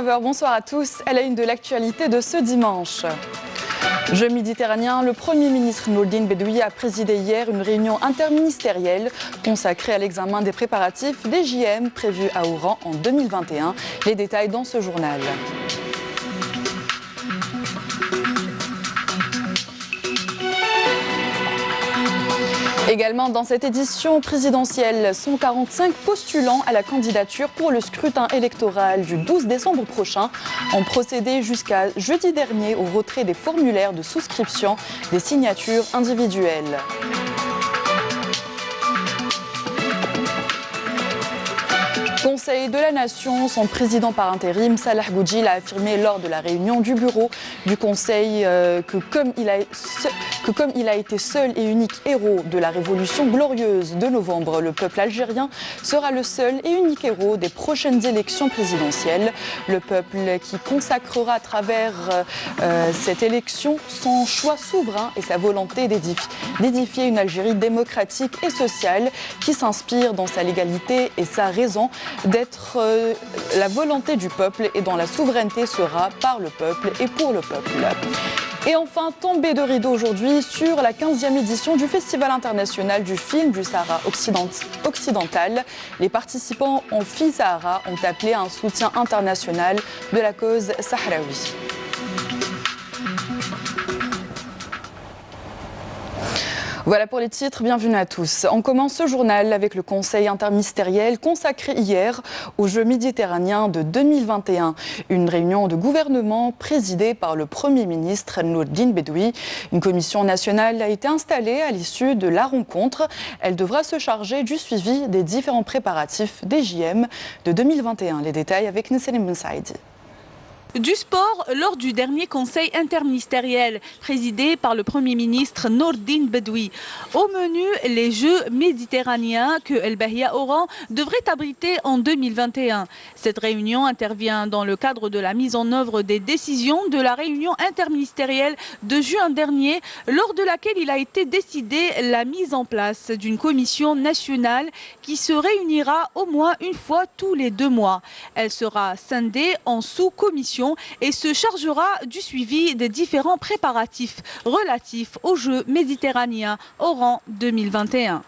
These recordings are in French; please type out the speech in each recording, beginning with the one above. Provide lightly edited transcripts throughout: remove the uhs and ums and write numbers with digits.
9h, bonsoir à tous. À la une de l'actualité de ce dimanche. Jeux méditerranéens, le Premier ministre Nourdine Bedoui a présidé hier une réunion interministérielle consacrée à l'examen des préparatifs des JM prévus à Oran en 2021. Les détails dans ce journal. Également dans cette édition présidentielle, 145 postulants à la candidature pour le scrutin électoral du 12 décembre prochain ont procédé jusqu'à jeudi dernier au retrait des formulaires de souscription des signatures individuelles. Conseil de la Nation, son président par intérim, Salah Goudjil, a affirmé lors de la réunion du bureau du Conseil que comme il a été seul et unique héros de la révolution glorieuse de novembre, le peuple algérien sera le seul et unique héros des prochaines élections présidentielles. Le peuple qui consacrera à travers cette élection son choix souverain et sa volonté d'édifier une Algérie démocratique et sociale qui s'inspire dans sa légalité et sa raison d'être la volonté du peuple et dont la souveraineté sera par le peuple et pour le peuple. Et enfin, tombée de rideau aujourd'hui sur la 15e édition du Festival international du film du Sahara occidental. Les participants en FI-Sahara ont appelé à un soutien international de la cause sahraoui. Voilà pour les titres, bienvenue à tous. On commence ce journal avec le Conseil interministériel consacré hier aux Jeux méditerranéens de 2021. Une réunion de gouvernement présidée par le Premier ministre Nourdine Bedoui. Une commission nationale a été installée à l'issue de la rencontre. Elle devra se charger du suivi des différents préparatifs des JM de 2021. Les détails avec Nesselim Ben Saïdi. Du sport lors du dernier conseil interministériel présidé par le Premier ministre Nourdine Bedoui. Au menu, les Jeux méditerranéens que El Bahia Oran devrait abriter en 2021. Cette réunion intervient dans le cadre de la mise en œuvre des décisions de la réunion interministérielle de juin dernier, lors de laquelle il a été décidé la mise en place d'une commission nationale qui se réunira au moins une fois tous les 2 mois. Elle sera scindée en sous-commissions et se chargera du suivi des différents préparatifs relatifs aux Jeux méditerranéens Oran 2021.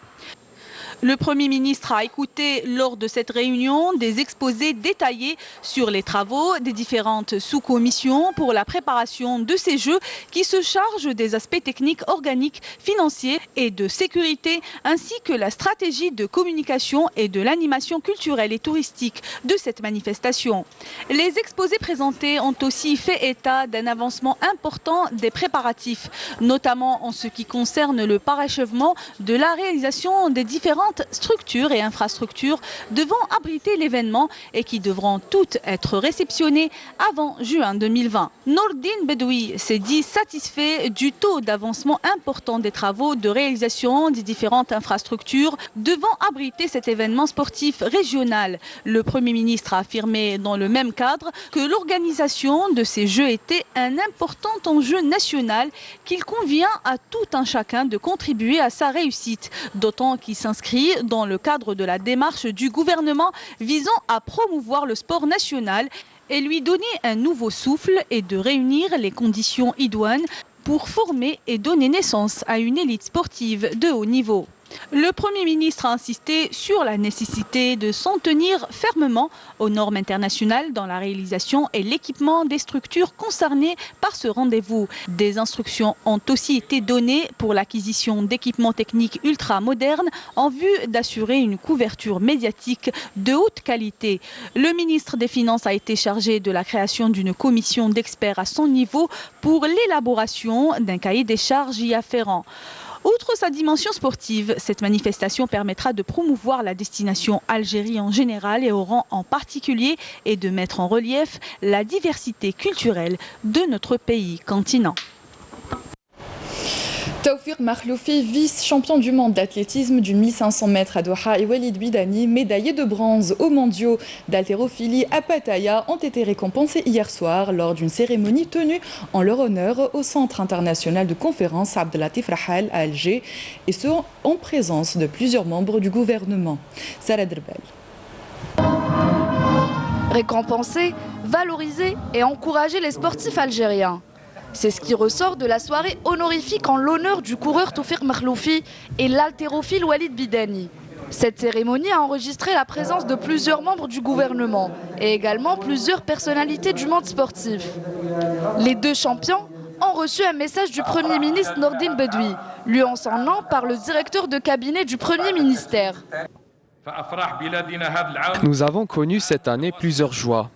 Le Premier ministre a écouté lors de cette réunion des exposés détaillés sur les travaux des différentes sous-commissions pour la préparation de ces Jeux qui se chargent des aspects techniques, organiques, financiers et de sécurité, ainsi que la stratégie de communication et de l'animation culturelle et touristique de cette manifestation. Les exposés présentés ont aussi fait état d'un avancement important des préparatifs, notamment en ce qui concerne le parachèvement de la réalisation des différentes structures et infrastructures devant abriter l'événement et qui devront toutes être réceptionnées avant juin 2020. Nourdine Bedoui s'est dit satisfait du taux d'avancement important des travaux de réalisation des différentes infrastructures devant abriter cet événement sportif régional. Le Premier ministre a affirmé dans le même cadre que l'organisation de ces Jeux était un important enjeu national qu'il convient à tout un chacun de contribuer à sa réussite, d'autant qu'il s'inscrit dans le cadre de la démarche du gouvernement visant à promouvoir le sport national et lui donner un nouveau souffle et de réunir les conditions idoines pour former et donner naissance à une élite sportive de haut niveau. Le Premier ministre a insisté sur la nécessité de s'en tenir fermement aux normes internationales dans la réalisation et l'équipement des structures concernées par ce rendez-vous. Des instructions ont aussi été données pour l'acquisition d'équipements techniques ultra-modernes en vue d'assurer une couverture médiatique de haute qualité. Le ministre des Finances a été chargé de la création d'une commission d'experts à son niveau pour l'élaboration d'un cahier des charges y afférent. Outre sa dimension sportive, cette manifestation permettra de promouvoir la destination Algérie en général et Oran en particulier et de mettre en relief la diversité culturelle de notre pays continent. Taoufir Makhloufi, vice-champion du monde d'athlétisme du 1500 mètres à Doha, et Walid Bidani, médaillés de bronze aux mondiaux d'haltérophilie à Pattaya, ont été récompensés hier soir lors d'une cérémonie tenue en leur honneur au Centre international de conférence Abdelatif Rahal à Alger, et ce en présence de plusieurs membres du gouvernement. Sarah Derbel. Récompensés, valoriser et encourager les sportifs algériens. C'est ce qui ressort de la soirée honorifique en l'honneur du coureur Tawfiq Makhloufi et l'haltérophile Walid Bidani. Cette cérémonie a enregistré la présence de plusieurs membres du gouvernement et également plusieurs personnalités du monde sportif. Les deux champions ont reçu un message du Premier ministre Nordine Bedoui, lu en son nom par le directeur de cabinet du Premier ministère. Nous avons connu cette année plusieurs joies.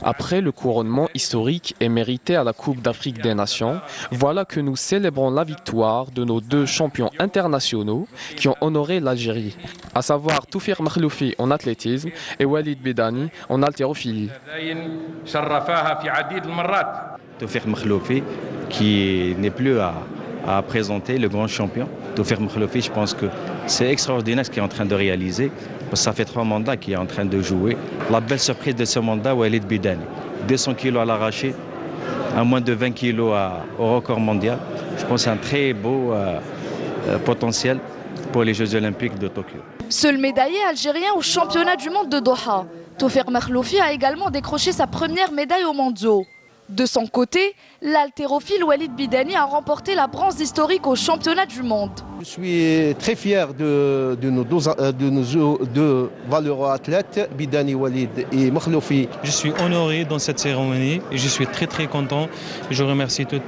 Après le couronnement historique et mérité à la Coupe d'Afrique des Nations, voilà que nous célébrons la victoire de nos deux champions internationaux qui ont honoré l'Algérie, à savoir Tawfiq Makhloufi en athlétisme et Walid Bidani en haltérophilie. Tawfiq Makhloufi qui n'est plus à présenter, le grand champion. Tawfiq Makhloufi, je pense que c'est extraordinaire ce qu'il est en train de réaliser. Ça fait 3 mandats qu'il est en train de jouer. La belle surprise de ce mandat, Walid Bidani. 200 kilos à l'arraché, à moins de 20 kilos au record mondial. Je pense que c'est un très beau potentiel pour les Jeux Olympiques de Tokyo. Seul médaillé algérien au championnat du monde de Doha, Tawfiq Makhloufi a également décroché sa première médaille aux mondiaux. De son côté, l'haltérophile Walid Bidani a remporté la bronze historique au championnat du monde. Je suis très fier de nos deux valeureux athlètes, Bidani Walid et Makhloufi. Je suis honoré dans cette cérémonie et je suis très content. Je remercie tous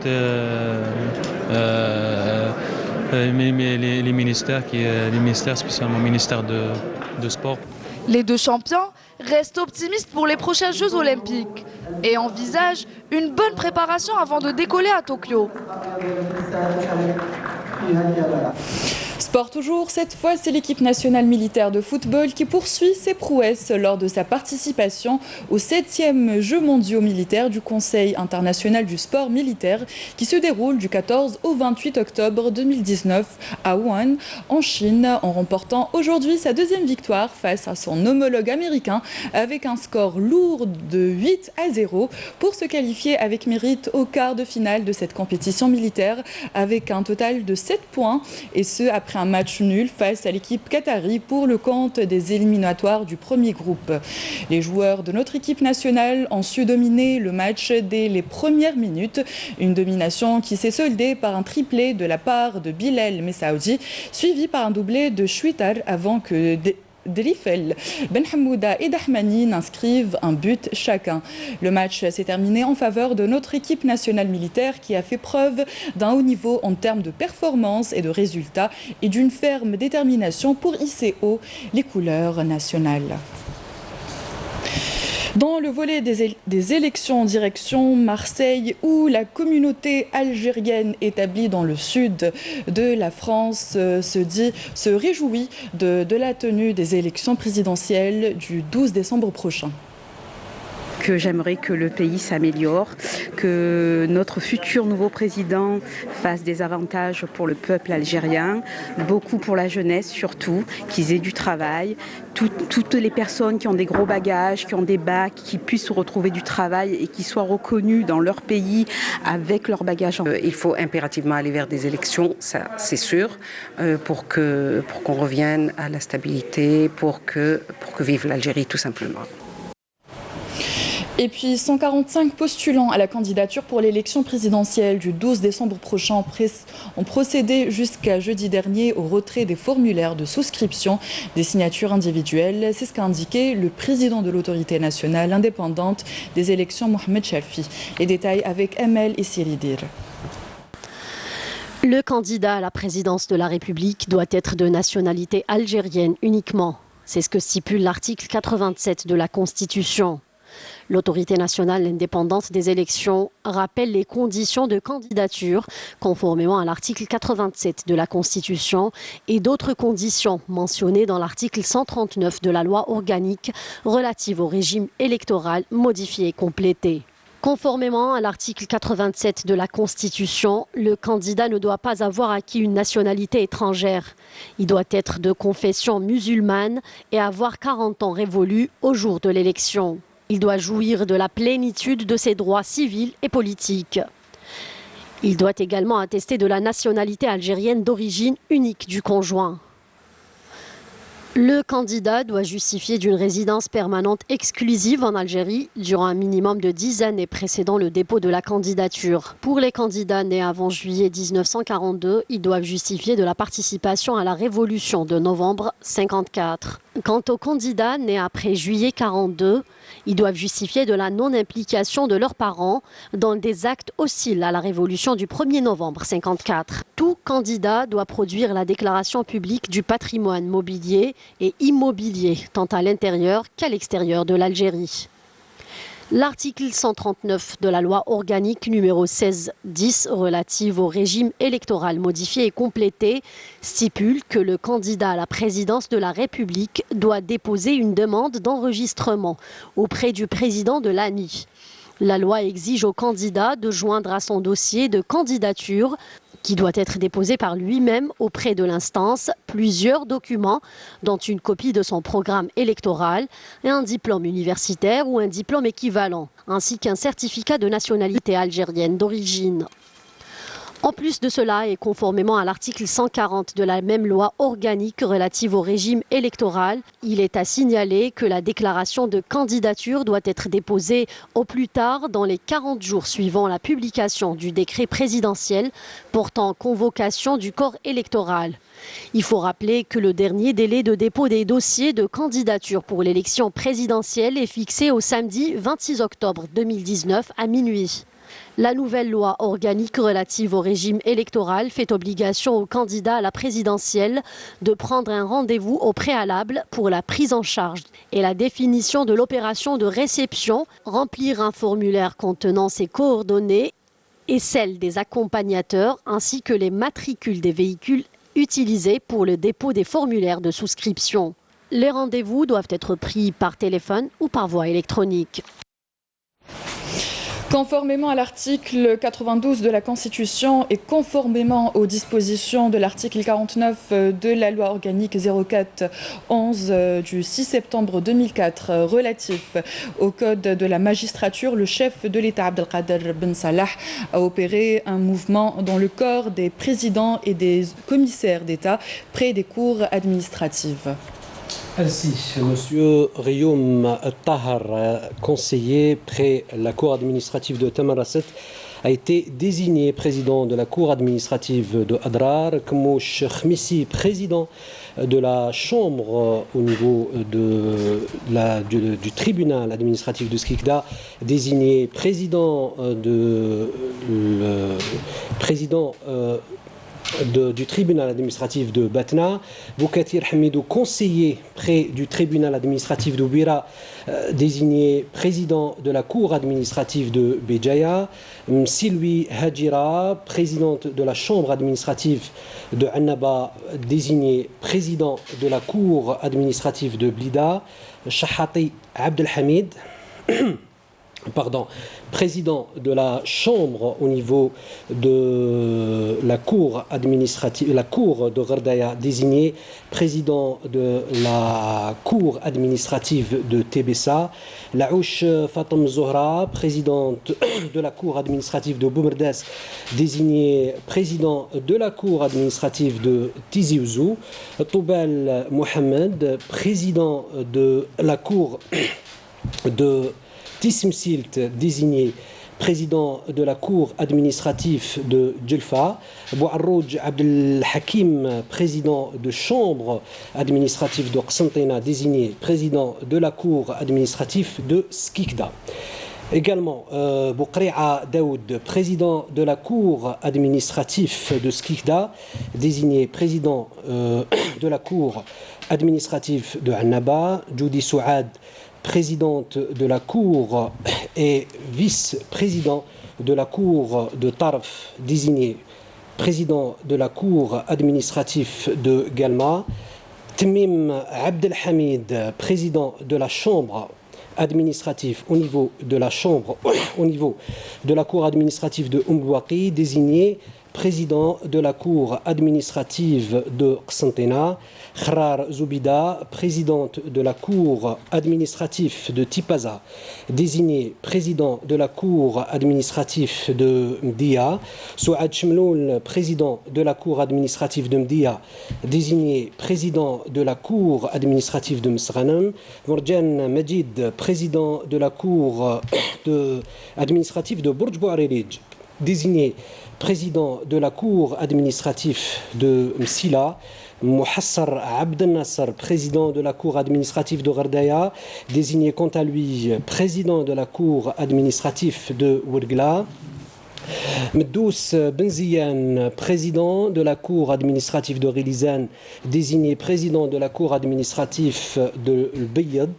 les ministères, spécialement le ministère de Sport. Les deux champions restent optimistes pour les prochains Jeux Olympiques et envisagent une bonne préparation avant de décoller à Tokyo. Sport toujours, cette fois c'est l'équipe nationale militaire de football qui poursuit ses prouesses lors de sa participation aux 7e Jeux mondiaux militaires du Conseil international du sport militaire qui se déroule du 14 au 28 octobre 2019 à Wuhan en Chine en remportant aujourd'hui sa 2e victoire face à son homologue américain avec un score lourd de 8-0 pour se qualifier avec mérite au quart de finale de cette compétition militaire avec un total de 7 points et ce après un match nul face à l'équipe qatari pour le compte des éliminatoires du premier groupe. Les joueurs de notre équipe nationale ont su dominer le match dès les premières minutes, une domination qui s'est soldée par un triplé de la part de Bilal Messaoudi, suivi par un doublé de Chouitar avant que Drifel, Ben Hamouda et Dahmani n'inscrivent un but chacun. Le match s'est terminé en faveur de notre équipe nationale militaire qui a fait preuve d'un haut niveau en termes de performance et de résultats et d'une ferme détermination pour hisser haut les couleurs nationales. Dans le volet des élections en direction Marseille, où la communauté algérienne établie dans le sud de la France se réjouit de la tenue des élections présidentielles du 12 décembre prochain. Que j'aimerais que le pays s'améliore, que notre futur nouveau président fasse des avantages pour le peuple algérien, beaucoup pour la jeunesse surtout, qu'ils aient du travail, toutes les personnes qui ont des gros bagages, qui ont des bacs, qui puissent retrouver du travail et qui soient reconnus dans leur pays avec leur bagage. Il faut impérativement aller vers des élections, ça c'est sûr, pour qu'on revienne à la stabilité, pour que vive l'Algérie tout simplement. Et puis 145 postulants à la candidature pour l'élection présidentielle du 12 décembre prochain ont procédé jusqu'à jeudi dernier au retrait des formulaires de souscription des signatures individuelles. C'est ce qu'a indiqué le président de l'autorité nationale indépendante des élections, Mohamed Chalfi. Les détails avec Amel et Siridir. Le candidat à la présidence de la République doit être de nationalité algérienne uniquement. C'est ce que stipule l'article 87 de la Constitution. L'autorité nationale indépendante des élections rappelle les conditions de candidature conformément à l'article 87 de la Constitution et d'autres conditions mentionnées dans l'article 139 de la loi organique relative au régime électoral modifié et complété. Conformément à l'article 87 de la Constitution, le candidat ne doit pas avoir acquis une nationalité étrangère. Il doit être de confession musulmane et avoir 40 ans révolus au jour de l'élection. Il doit jouir de la plénitude de ses droits civils et politiques. Il doit également attester de la nationalité algérienne d'origine unique du conjoint. Le candidat doit justifier d'une résidence permanente exclusive en Algérie durant un minimum de 10 années précédant le dépôt de la candidature. Pour les candidats nés avant juillet 1942, ils doivent justifier de la participation à la révolution de novembre 1954. Quant aux candidats nés après juillet 1942, ils doivent justifier de la non-implication de leurs parents dans des actes hostiles à la révolution du 1er novembre 1954. Tout candidat doit produire la déclaration publique du patrimoine mobilier et immobilier, tant à l'intérieur qu'à l'extérieur de l'Algérie. L'article 139 de la loi organique numéro 1610 relative au régime électoral modifié et complété stipule que le candidat à la présidence de la République doit déposer une demande d'enregistrement auprès du président de l'ANI. La loi exige au candidat de joindre à son dossier de candidature, qui doit être déposé par lui-même auprès de l'instance, plusieurs documents, dont une copie de son programme électoral et un diplôme universitaire ou un diplôme équivalent, ainsi qu'un certificat de nationalité algérienne d'origine. En plus de cela, et conformément à l'article 140 de la même loi organique relative au régime électoral, il est à signaler que la déclaration de candidature doit être déposée au plus tard dans les 40 jours suivant la publication du décret présidentiel portant convocation du corps électoral. Il faut rappeler que le dernier délai de dépôt des dossiers de candidature pour l'élection présidentielle est fixé au samedi 26 octobre 2019 à minuit. La nouvelle loi organique relative au régime électoral fait obligation aux candidats à la présidentielle de prendre un rendez-vous au préalable pour la prise en charge et la définition de l'opération de réception, remplir un formulaire contenant ses coordonnées et celles des accompagnateurs ainsi que les matricules des véhicules utilisés pour le dépôt des formulaires de souscription. Les rendez-vous doivent être pris par téléphone ou par voie électronique. Conformément à l'article 92 de la Constitution et conformément aux dispositions de l'article 49 de la loi organique 04-11 du 6 septembre 2004 relatif au code de la magistrature, le chef de l'État Abdelkader Ben Salah a opéré un mouvement dans le corps des présidents et des commissaires d'État près des cours administratives. Ainsi, M. Rioum Tahar, conseiller près la cour administrative de Tamarasset, a été désigné président de la cour administrative de Adrar, Kmouch Khmissi, président de la chambre au niveau du tribunal administratif de Skikda, désigné président du tribunal administratif de Batna, Boukatir Hamidou, conseiller près du tribunal administratif de Bira, désigné président de la cour administrative de Béjaïa, Silwi Hadjira, présidente de la chambre administrative de Annaba, désigné président de la cour administrative de Blida, Shahati Abdelhamid, président de la chambre au niveau de la cour administrative, la cour de Gardaya, désigné président de la cour administrative de Tébessa, Laouch Fatam Zohra, présidente de la cour administrative de Boumerdas, désigné président de la cour administrative de Tizi Ouzou, Toubal Mohamed, président de la cour de Tismsilt, désigné président de la cour administrative de Djelfa, Bouarrouj Abdel Hakim, président de chambre administrative de Qsantina, désigné président de la cour administrative de Skikda. Également, Boukri'a Daoud, président de la cour administrative de Skikda, désigné président de la cour administrative de Annaba, Djoudi Souad, présidente de la cour et vice-président de la cour de Tarf, désigné président de la cour administrative de Galma, Tmim Abdelhamid, président de la chambre administrative au niveau de la chambre, au niveau de la cour administrative de Oumbouaki, désigné président de la Cour administrative de Qsantena, Khrar Zoubida, présidente de la Cour administrative de Tipaza, désigné président de la Cour administrative de Mdia, Souad Chemloul, président de la Cour administrative de Mdia, désigné président de la Cour administrative de Msghanam, Morjan Majid, président de la Cour administrative de Bourj Bouarilidj, désigné président de la Cour administrative de Msila, Mouhassar Abd Nasser, président de la Cour administrative de Gardaya, désigné quant à lui président de la Cour administrative de Ouergla. Medous Benzian, président de la Cour administrative de Ghilizan, désigné président de la Cour administrative de Beyad.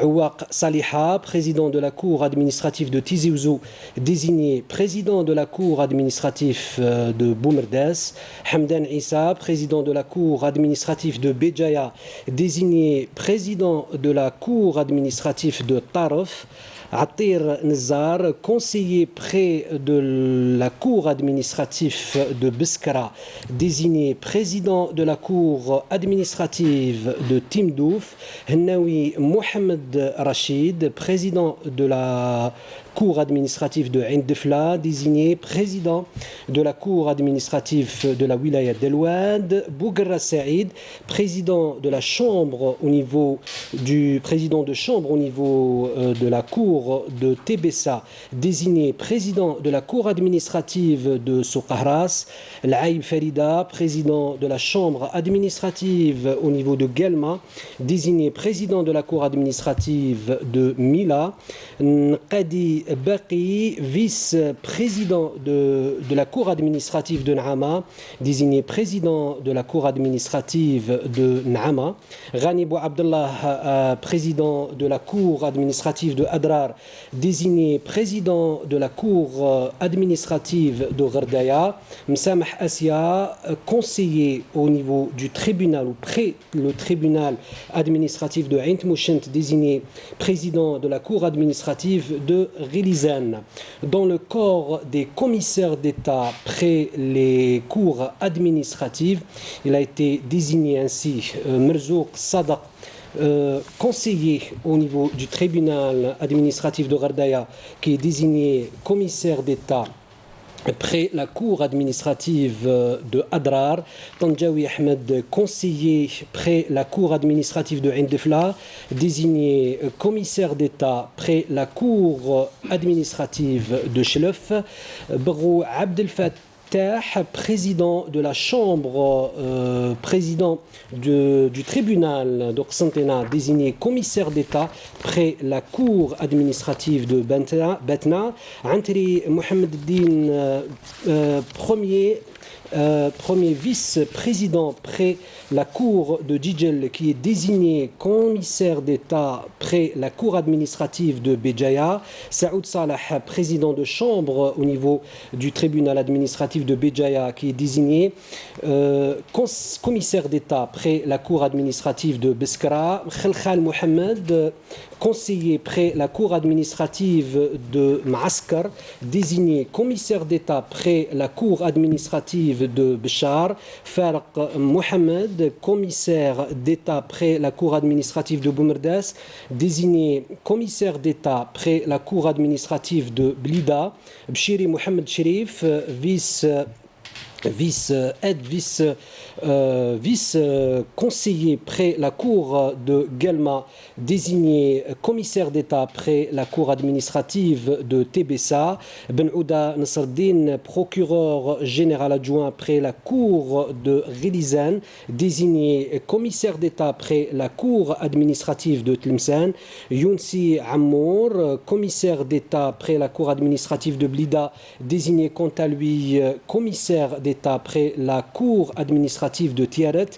Ouaq Saliha, président de la Cour administrative de Tizi Ouzou, désigné président de la Cour administrative de Boumerdas. Hamdan Issa, président de la Cour administrative de Béjaïa, désigné président de la Cour administrative de Taraf. Atir Nzar, conseiller près de la Cour administrative de Beskara, désigné président de la Cour administrative de Timdouf. Hennaoui Mohamed Rachid, président de la Cour administrative de Indefla, désigné président de la Cour administrative de la Wilaya d'El-Ouad. Bougra Saïd, président de la Chambre au niveau du président de Chambre au niveau de la Cour de Tébessa, désigné président de la Cour administrative de Soukahras. L'Aïb Farida, président de la Chambre administrative au niveau de Guelma, désigné président de la Cour administrative de Mila. Nqadi Baqi, vice-président de la Cour administrative de Naama, désigné président de la Cour administrative de Naama. Ghani Bou Abdallah, président de la Cour administrative de Adrar, désigné président de la Cour administrative de Gardaya. Msamah Asia, conseiller au niveau du tribunal ou près le tribunal administratif de Ain Mouchent, désigné président de la Cour administrative de Ghilizan. Dans le corps des commissaires d'État près les cours administratives, il a été désigné ainsi Merzouk Sadaq, conseiller au niveau du tribunal administratif de Gardaya, qui est désigné commissaire d'État près la Cour administrative de Adrar. Tanjawi Ahmed, conseiller près la Cour administrative de Indefla, désigné commissaire d'État près la Cour administrative de Chlef. Brou Abdel Fattah, président de la Chambre, président du tribunal de Qsantena, désigné commissaire d'État près la Cour administrative de Batna. Antri Mohamed Din, premier vice-président près la Cour de Djidjel, qui est désigné commissaire d'État près la Cour administrative de Béjaïa. Saoud Salah, président de chambre au niveau du tribunal administratif de Béjaïa, qui est désigné commissaire d'État près la Cour administrative de Beskara. Khalkhal Mohamed, conseiller près la Cour administrative de Maaskar, désigné commissaire d'État près la Cour administrative de Béchar. Farq Mohamed, commissaire d'État près la Cour administrative de Boumerdas, désigné commissaire d'État près la Cour administrative de Blida. Bchiri Mohamed Sherif, vice-conseiller près la Cour de Guelma, désigné commissaire d'État près la Cour administrative de Tébessa. Ben Ouda Nasreddin, procureur général adjoint près la Cour de Ghilizan, désigné commissaire d'État près la Cour administrative de Tlemcen. Younsi Amour, commissaire d'État près la Cour administrative de Blida, désigné quant à lui commissaire d'État près la Cour administrative de Tiaret.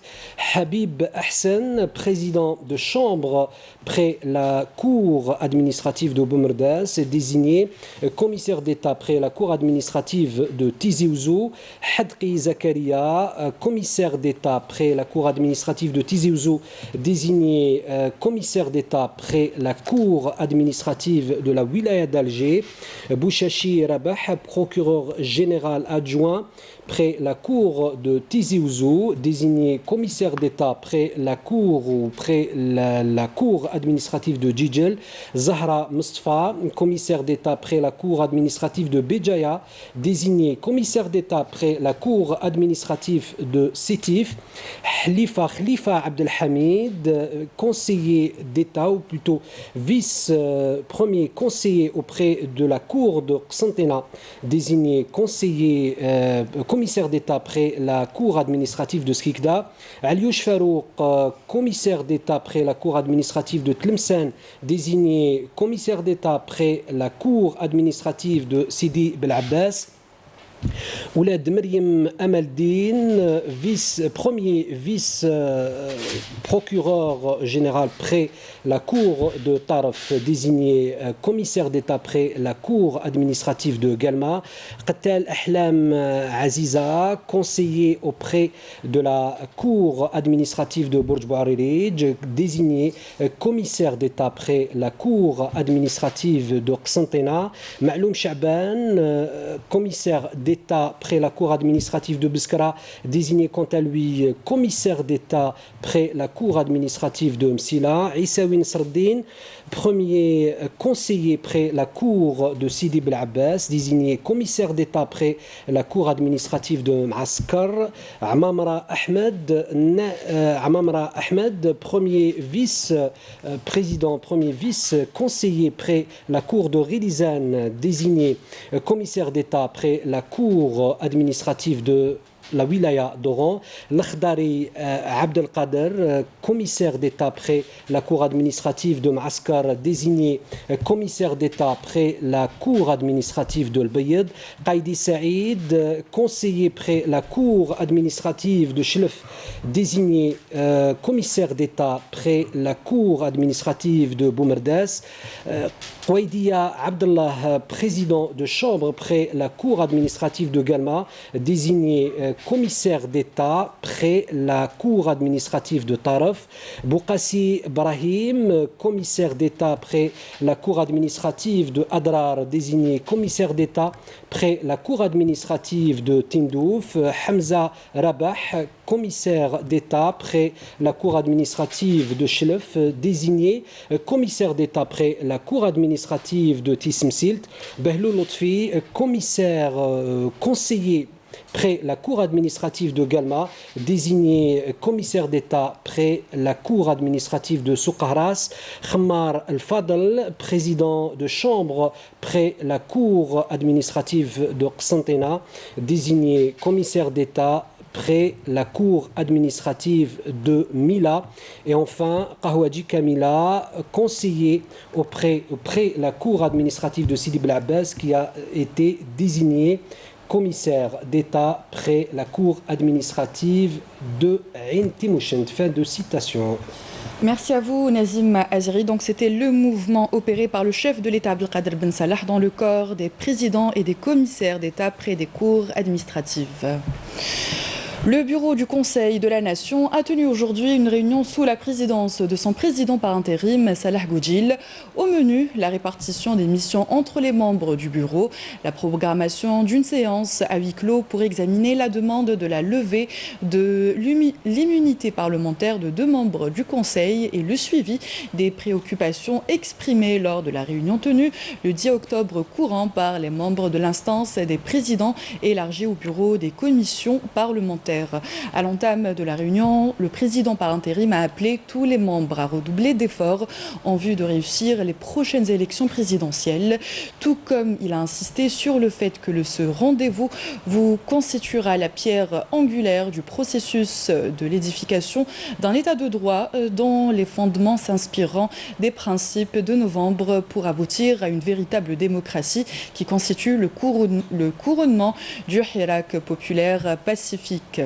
Habib Ahsen, président de chambre près la Cour administrative de Boumerdas, désigné commissaire d'État près la Cour administrative de Tizi Ouzou. Hadqi Zakaria, commissaire d'État près la Cour administrative de Tizi Ouzou, désigné commissaire d'État près la Cour administrative de la Wilaya d'Alger. Bouchachi Rabah, procureur général adjoint près près la cour de Tizi Ouzou, désigné commissaire d'État près la cour ou près la cour administrative de Djidjel. Zahra Mustafa, commissaire d'État près la cour administrative de Béjaïa, désigné commissaire d'État près la cour administrative de Sétif. Khalifa Abdelhamid, conseiller d'État, ou plutôt vice-premier conseiller auprès de la cour de Qsantena, désigné commissaire d'État près la cour administrative de Skikda. Aliouch Farouk, commissaire d'État près la cour administrative de Tlemcen, désigné commissaire d'État près la cour administrative de Sidi Bel Abbas. Ouled Meriem Amaldine, premier vice-procureur général près la cour de Tarf, désigné commissaire d'État près la cour administrative de Galma. Qatal Ahlam Aziza, conseiller auprès de la cour administrative de Bourj Bouaririj, désigné commissaire d'État près la cour administrative de Qsantena. Ma'loum Chaban, commissaire d'État près la cour administrative de Biskra, désigné quant à lui commissaire d'État près la cour administrative de Msila. Issaoui Sardine, premier conseiller près la cour de Sidi Bel Abbas, désigné commissaire d'État près la cour administrative de Ma'askar. Amamra Ahmed, premier vice-président, premier vice-conseiller près la cour de Rilizan, désigné commissaire d'État près la cour administrative de la wilaya d'Oran. L'Akhdari Abdelkader, commissaire d'État près la cour administrative de Ma'askar, désigné commissaire d'État près la cour administrative de Al-Bayed. Qaidi Saïd, conseiller près la cour administrative de Chlef, désigné commissaire d'État près la cour administrative de Boumerdas. Ouaidia Abdallah, président de chambre près la cour administrative de Galma, désigné commissaire d'État près la cour administrative de Taraf. Boukassi Brahim, commissaire d'État près la cour administrative de Adrar, désigné commissaire d'État près la cour administrative de Tindouf. Hamza Rabah, commissaire d'État près la cour administrative de Chlef, désigné commissaire d'État près la cour administrative de Tismsilt. Behlou Lotfi, commissaire conseiller près la cour administrative de Galma, désigné commissaire d'État près la cour administrative de Soukharas. Khammar Al-Fadl, président de chambre près la cour administrative de Qsantena, désigné commissaire d'État près la cour administrative de Mila. Et enfin, Kahouadji Kamila, conseiller auprès la cour administrative de Sidi Bel Abbas, qui a été désigné commissaire d'État près la cour administrative de Ain Timouchent. Fin de citation. Merci à vous, Nazim Azri. Donc, c'était le mouvement opéré par le chef de l'État, Abdelkader Ben Salah, dans le corps des présidents et des commissaires d'État près des cours administratives. Le bureau du Conseil de la Nation a tenu aujourd'hui une réunion sous la présidence de son président par intérim, Salah Goudjil. Au menu, la répartition des missions entre les membres du bureau, la programmation d'une séance à huis clos pour examiner la demande de la levée de l'immunité parlementaire de 2 membres du Conseil et le suivi des préoccupations exprimées lors de la réunion tenue le 10 octobre courant par les membres de l'instance des présidents élargie au bureau des commissions parlementaires. À l'entame de la réunion, le président par intérim a appelé tous les membres à redoubler d'efforts en vue de réussir les prochaines élections présidentielles, tout comme il a insisté sur le fait que ce rendez-vous vous constituera la pierre angulaire du processus de l'édification d'un état de droit dont les fondements s'inspireront des principes de novembre pour aboutir à une véritable démocratie qui constitue le couronnement du Hirak populaire pacifique.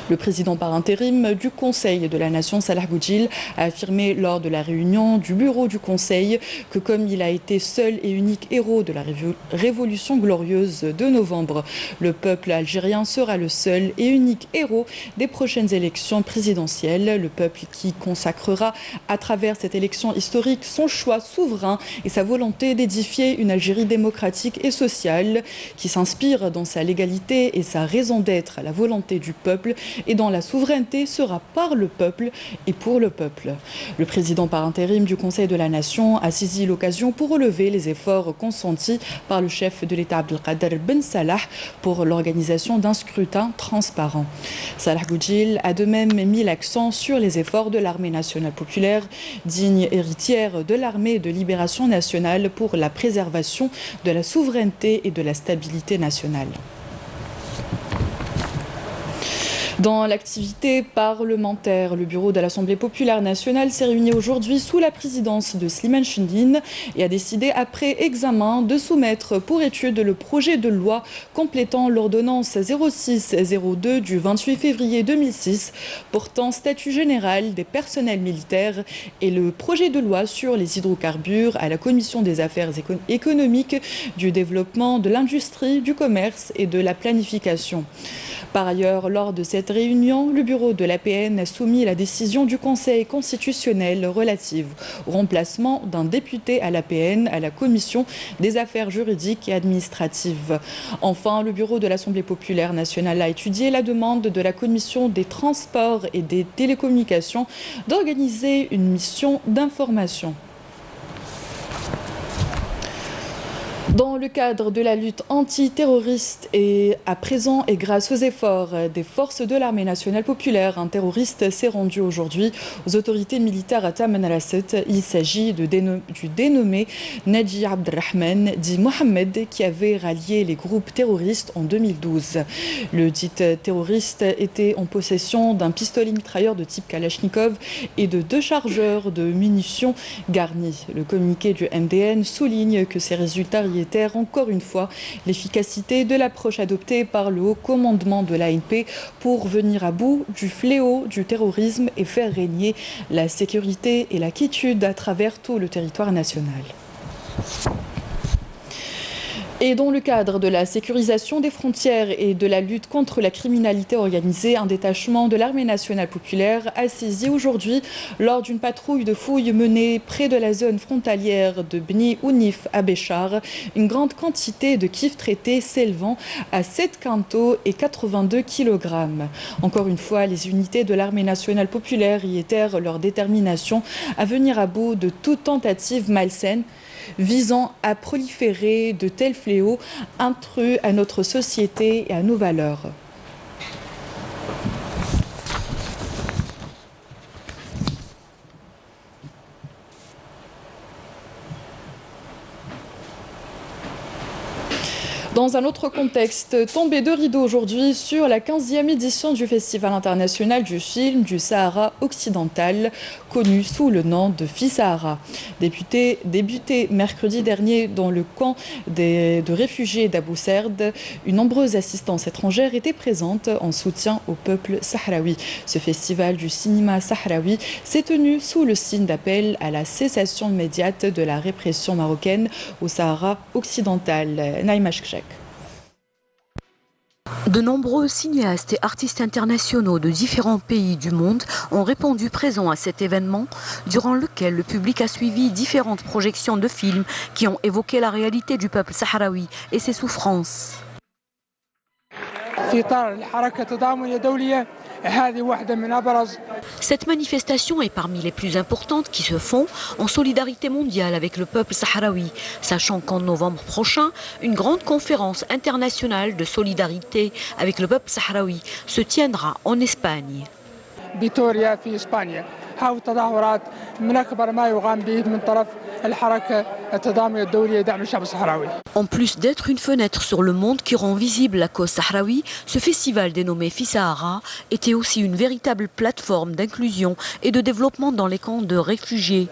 Le président par intérim du Conseil de la Nation, Salah Goudjil, a affirmé lors de la réunion du bureau du Conseil que comme il a été seul et unique héros de la révolution glorieuse de novembre, le peuple algérien sera le seul et unique héros des prochaines élections présidentielles. Le peuple qui consacrera à travers cette élection historique son choix souverain et sa volonté d'édifier une Algérie démocratique et sociale qui s'inspire dans sa légalité et sa raison d'être à la volonté du peuple et dont la souveraineté sera par le peuple et pour le peuple. Le président par intérim du Conseil de la Nation a saisi l'occasion pour relever les efforts consentis par le chef de l'État Abdelkader Ben Salah pour l'organisation d'un scrutin transparent. Salah Goudjil a de même mis l'accent sur les efforts de l'armée nationale populaire, digne héritière de l'armée de libération nationale pour la préservation de la souveraineté et de la stabilité nationale. Dans l'activité parlementaire, le bureau de l'Assemblée populaire nationale s'est réuni aujourd'hui sous la présidence de Slimane Chindine et a décidé, après examen, de soumettre pour étude le projet de loi complétant l'ordonnance 06-02 du 28 février 2006 portant statut général des personnels militaires et le projet de loi sur les hydrocarbures à la Commission des affaires économiques, du développement de l'industrie, du commerce et de la planification. Par ailleurs, lors de cette réunion, le bureau de l'APN a soumis la décision du Conseil constitutionnel relative au remplacement d'un député à l'APN à la Commission des affaires juridiques et administratives. Enfin, le bureau de l'Assemblée populaire nationale a étudié la demande de la Commission des transports et des télécommunications d'organiser une mission d'information. Dans le cadre de la lutte antiterroriste et à présent et grâce aux efforts des forces de l'armée nationale populaire, un terroriste s'est rendu aujourd'hui aux autorités militaires à Taman al-Asset. Il s'agit du dénommé Nadji Abdelrahman, dit Mohamed, qui avait rallié les groupes terroristes en 2012. Le dit terroriste était en possession d'un pistolet mitrailleur de type Kalachnikov et de 2 chargeurs de munitions garnis. Le communiqué du MDN souligne que ces résultats réitère encore une fois l'efficacité de l'approche adoptée par le haut commandement de l'ANP pour venir à bout du fléau du terrorisme et faire régner la sécurité et la quiétude à travers tout le territoire national. Et dans le cadre de la sécurisation des frontières et de la lutte contre la criminalité organisée, un détachement de l'armée nationale populaire a saisi aujourd'hui, lors d'une patrouille de fouilles menée près de la zone frontalière de Bni Ounif à Béchar, une grande quantité de kifs traités s'élevant à 7 quintaux et 82 kg. Encore une fois, les unités de l'armée nationale populaire réitèrent leur détermination à venir à bout de toute tentative malsaine visant à proliférer de tels fléaux intrus à notre société et à nos valeurs. Dans un autre contexte, tombée de rideau aujourd'hui sur la 15e édition du Festival international du film du Sahara occidental, connu sous le nom de FISAHARA. Débuté mercredi dernier dans le camp de réfugiés d'Abou Serd, une nombreuse assistance étrangère était présente en soutien au peuple sahraoui. Ce festival du cinéma sahraoui s'est tenu sous le signe d'appel à la cessation immédiate de la répression marocaine au Sahara occidental. Naïma Chkchek. De nombreux cinéastes et artistes internationaux de différents pays du monde ont répondu présents à cet événement, durant lequel le public a suivi différentes projections de films qui ont évoqué la réalité du peuple sahraoui et ses souffrances. Cette manifestation est parmi les plus importantes qui se font en solidarité mondiale avec le peuple sahraoui, sachant qu'en novembre prochain, une grande conférence internationale de solidarité avec le peuple sahraoui se tiendra en Espagne. حاول تظاهرات من أكبر ما يقام به من طرف الحركة En plus d'être une fenêtre sur le monde qui rend visible la cause sahraoui, ce festival dénommé Fissahara était aussi une véritable plateforme d'inclusion et de développement dans les camps de réfugiés.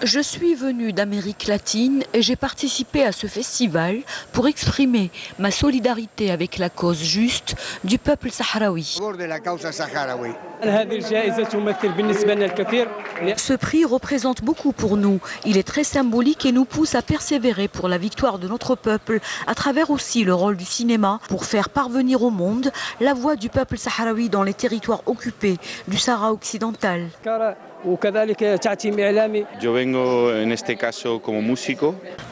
Je suis venue d'Amérique latine et j'ai participé à ce festival pour exprimer ma solidarité avec la cause juste du peuple sahraoui. Ce prix représente beaucoup pour nous. Il est très symbolique et nous pousse à persévérer pour la victoire de notre peuple, à travers aussi le rôle du cinéma pour faire parvenir au monde la voix du peuple sahraoui dans les territoires occupés du Sahara occidental.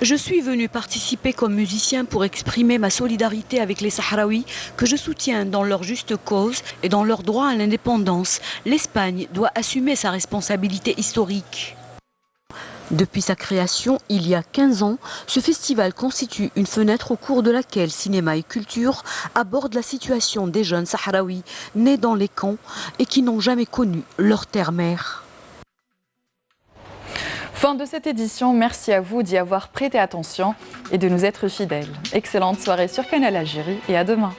Je suis venu participer comme musicien pour exprimer ma solidarité avec les Sahraouis que je soutiens dans leur juste cause et dans leur droit à l'indépendance. L'Espagne doit assumer sa responsabilité historique. Depuis sa création, il y a 15 ans, ce festival constitue une fenêtre au cours de laquelle cinéma et culture abordent la situation des jeunes Sahraouis nés dans les camps et qui n'ont jamais connu leur terre-mère. Fin de cette édition, merci à vous d'y avoir prêté attention et de nous être fidèles. Excellente soirée sur Canal Algérie et à demain.